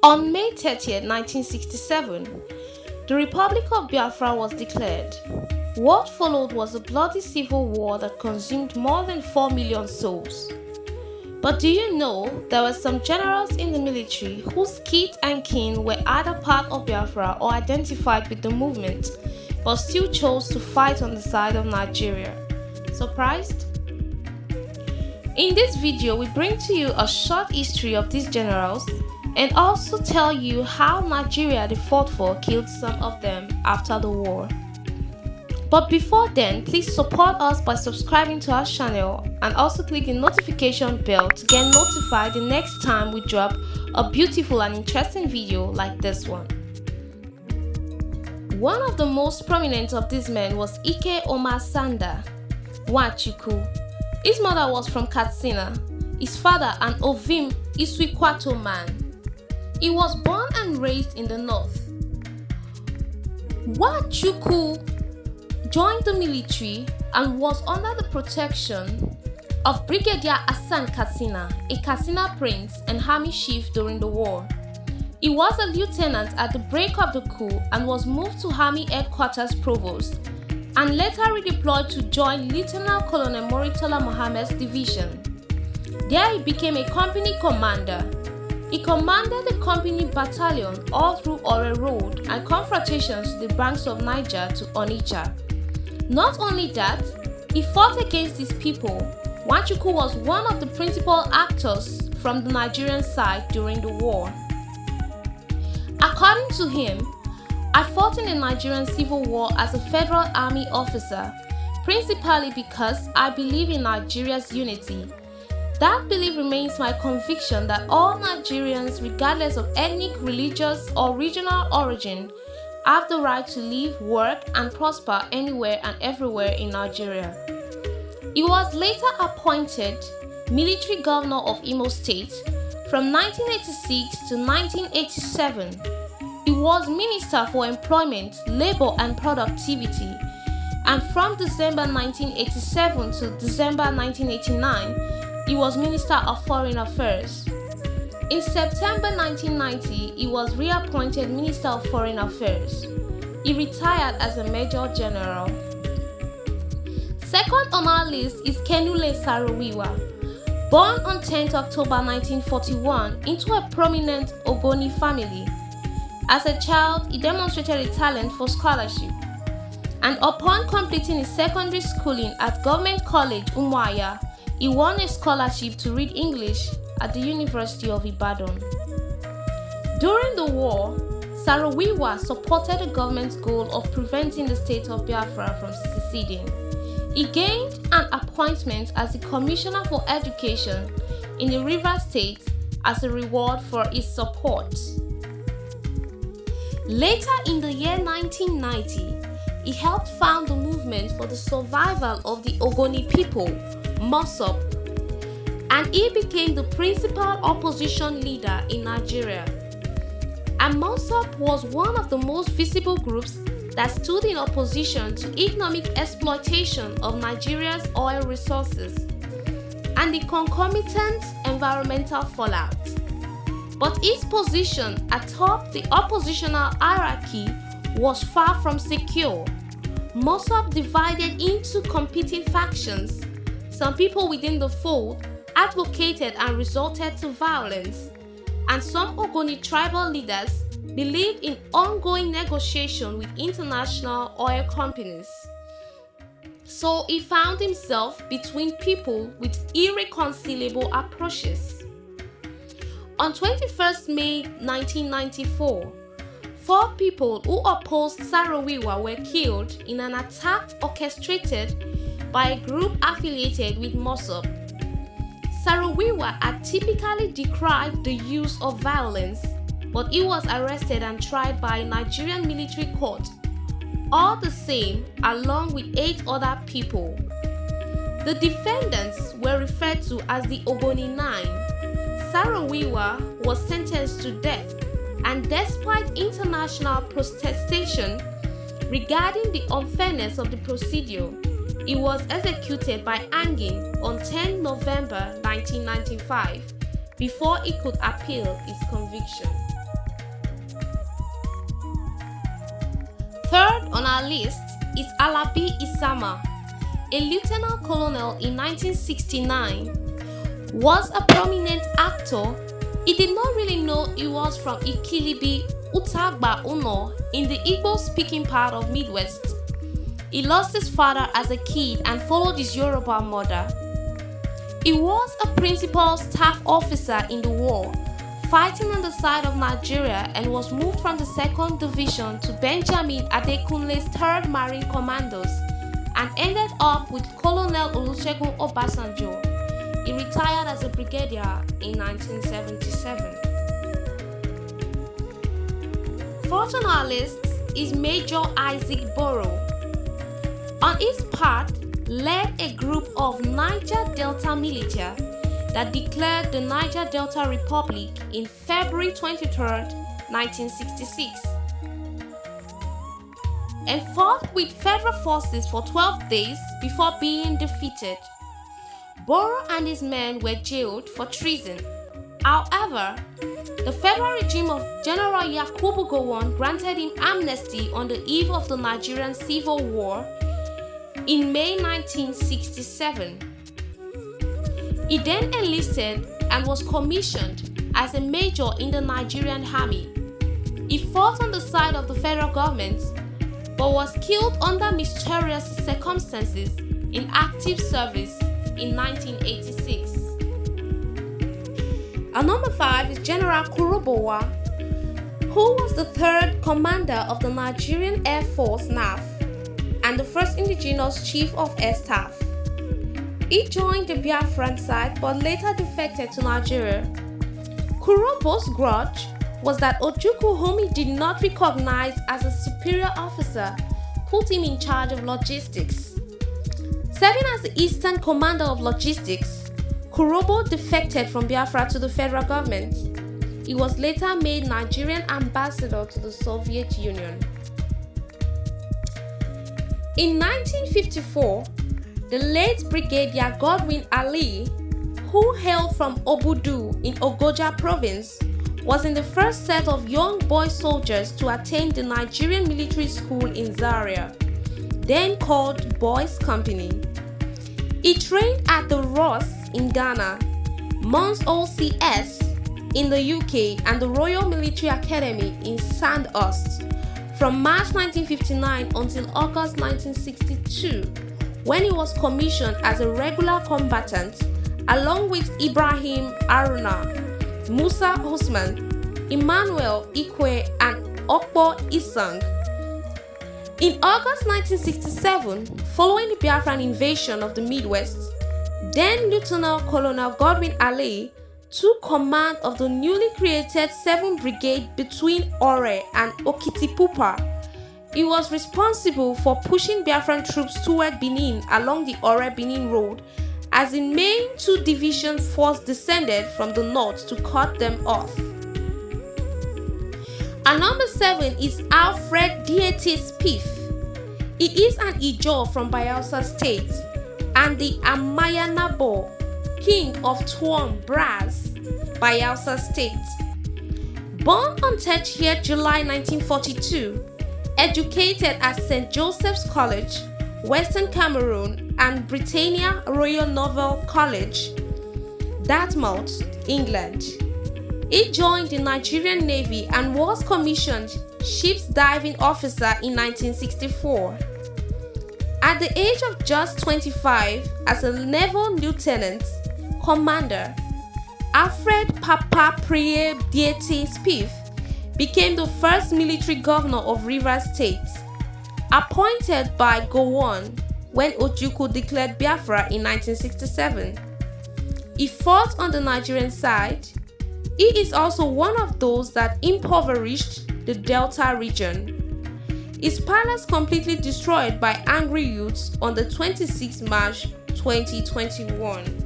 On May 30th, 1967, the Republic of Biafra was declared. What followed was a bloody civil war that consumed more than 4 million souls. But do you know there were some generals in the military whose kith and kin were either part of Biafra or identified with the movement, but still chose to fight on the side of Nigeria? Surprised? In this video, we bring to you a short history of these generals and also tell you how Nigeria they fought for killed some of them after the war. But before then, please support us by subscribing to our channel and also click the notification bell to get notified the next time we drop a beautiful and interesting video like this one. One of the most prominent of these men was Ike Omasanda Nwachukwu. His mother was from Katsina, his father an Ovim Iswikwato man. He was born and raised in the north. Nwachukwu joined the military and was under the protection of Brigadier Hassan Katsina, a Katsina prince and army chief during the war. He was a lieutenant at the break of the coup and was moved to Army Headquarters Provost and later redeployed to join Lieutenant Colonel Moritola Mohammed's division. There he became a company commander. He commanded the company battalion all through Ore Road and confrontations to the banks of Niger to Onitsha. Not only that, he fought against his people. Nwachukwu was one of the principal actors from the Nigerian side during the war. According to him, I fought in the Nigerian Civil War as a Federal Army officer, principally because I believe in Nigeria's unity. That belief remains my conviction that all Nigerians, regardless of ethnic, religious, or regional origin, have the right to live, work, and prosper anywhere and everywhere in Nigeria. He was later appointed military governor of Imo State from 1986 to 1987. He was Minister for Employment, Labor and Productivity, and from December 1987 to December 1989, he was Minister of Foreign Affairs. In September 1990, he was reappointed Minister of Foreign Affairs. He retired as a Major General. Second on our list is Kenule Saro-Wiwa. Born on 10th October 1941 into a prominent Ogoni family. As a child, he demonstrated a talent for scholarship. And upon completing his secondary schooling at Government College, Umuahia, he won a scholarship to read English at the University of Ibadan. During the war, Saro-Wiwa supported the government's goal of preventing the state of Biafra from seceding. He gained an appointment as the Commissioner for Education in the Rivers State as a reward for his support. Later in the year 1990, he helped found the movement for the survival of the Ogoni people, Mosop, and he became the principal opposition leader in Nigeria. And Mosop was one of the most visible groups that stood in opposition to economic exploitation of Nigeria's oil resources and the concomitant environmental fallout. But his position atop the oppositional hierarchy was far from secure. Mosop divided into competing factions. Some people within the fold advocated and resorted to violence, and some Ogoni tribal leaders believed in ongoing negotiation with international oil companies. So he found himself between people with irreconcilable approaches. On 21st May 1994, 4 people who opposed Saro-Wiwa were killed in an attack orchestrated by a group affiliated with Mosop. Saro-Wiwa had typically decried the use of violence, but he was arrested and tried by a Nigerian military court, all the same along with 8 other people. The defendants were referred to as the Ogoni 9. Saro-Wiwa was sentenced to death, and despite international protestation regarding the unfairness of the procedure, he was executed by hanging on 10 November 1995 before he could appeal his conviction. on our list is Alabi Isama, a lieutenant colonel in 1969. Was a prominent actor. He did not really know he was from Ikilibi, Utagba Uno in the Igbo-speaking part of Midwest. He lost his father as a kid and followed his Yoruba mother. He was a principal staff officer in the war, fighting on the side of Nigeria, and was moved from the 2nd Division to Benjamin Adekunle's 3rd Marine Commandos and ended up with Colonel Olusegun Obasanjo. He retired as a brigadier in 1977. Fourth on our list is Major Isaac Boro. On his part, led a group of Niger Delta militia that declared the Niger Delta Republic in February 23, 1966, and fought with federal forces for 12 days before being defeated. Boro and his men were jailed for treason. However, the federal regime of General Yakubu Gowon granted him amnesty on the eve of the Nigerian Civil War in May 1967. He then enlisted and was commissioned as a major in the Nigerian army. He fought on the side of the federal government but was killed under mysterious circumstances in active service in 1986. Our number 5 is General Kurobowa, who was the 3rd commander of the Nigerian Air Force NAF and the first indigenous chief of air staff. He joined the Biafran side but later defected to Nigeria. Kurobo's grudge was that Ojukwu, whom he did not recognize as a superior officer, put him in charge of logistics. Serving as the Eastern Commander of Logistics, Kurobo defected from Biafra to the federal government. He was later made Nigerian ambassador to the Soviet Union. In 1954, the late Brigadier Godwin Ali, who hailed from Obudu in Ogoja province, was in the first set of young boy soldiers to attend the Nigerian military school in Zaria, then called Boys Company. He trained at the Ross in Ghana, Mons OCS in the UK, and the Royal Military Academy in Sandhurst from March 1959 until August 1962, when he was commissioned as a regular combatant along with Ibrahim Aruna, Musa Osman, Emmanuel Ikwe, and Okpo Isang. In August 1967, following the Biafran invasion of the Midwest, then Lieutenant Colonel Godwin Ali took command of the newly created 7th Brigade between Ore and Okitipupa. He was responsible for pushing Biafran troops toward Benin along the Ore-Benin road, as the main 2 division force descended from the north to cut them off. Our number 7 is Alfred Diete Spiff. He is an Ijaw from Bayelsa State and the Amayanabo, king of Tuom Braz, Bayelsa State. Born on 30th July 1942, educated at St. Joseph's College, Western Cameroon, and Britannia Royal Naval College, Dartmouth, England. He joined the Nigerian Navy and was commissioned ship's diving officer in 1964. At the age of just 25, as a naval lieutenant commander, Alfred Papa Priye Diete Spiff became the first military governor of Rivers State, appointed by Gowon when Ojukwu declared Biafra in 1967. He fought on the Nigerian side. He is also one of those that impoverished the Delta region. His palace completely destroyed by angry youths on the 26th March 2021.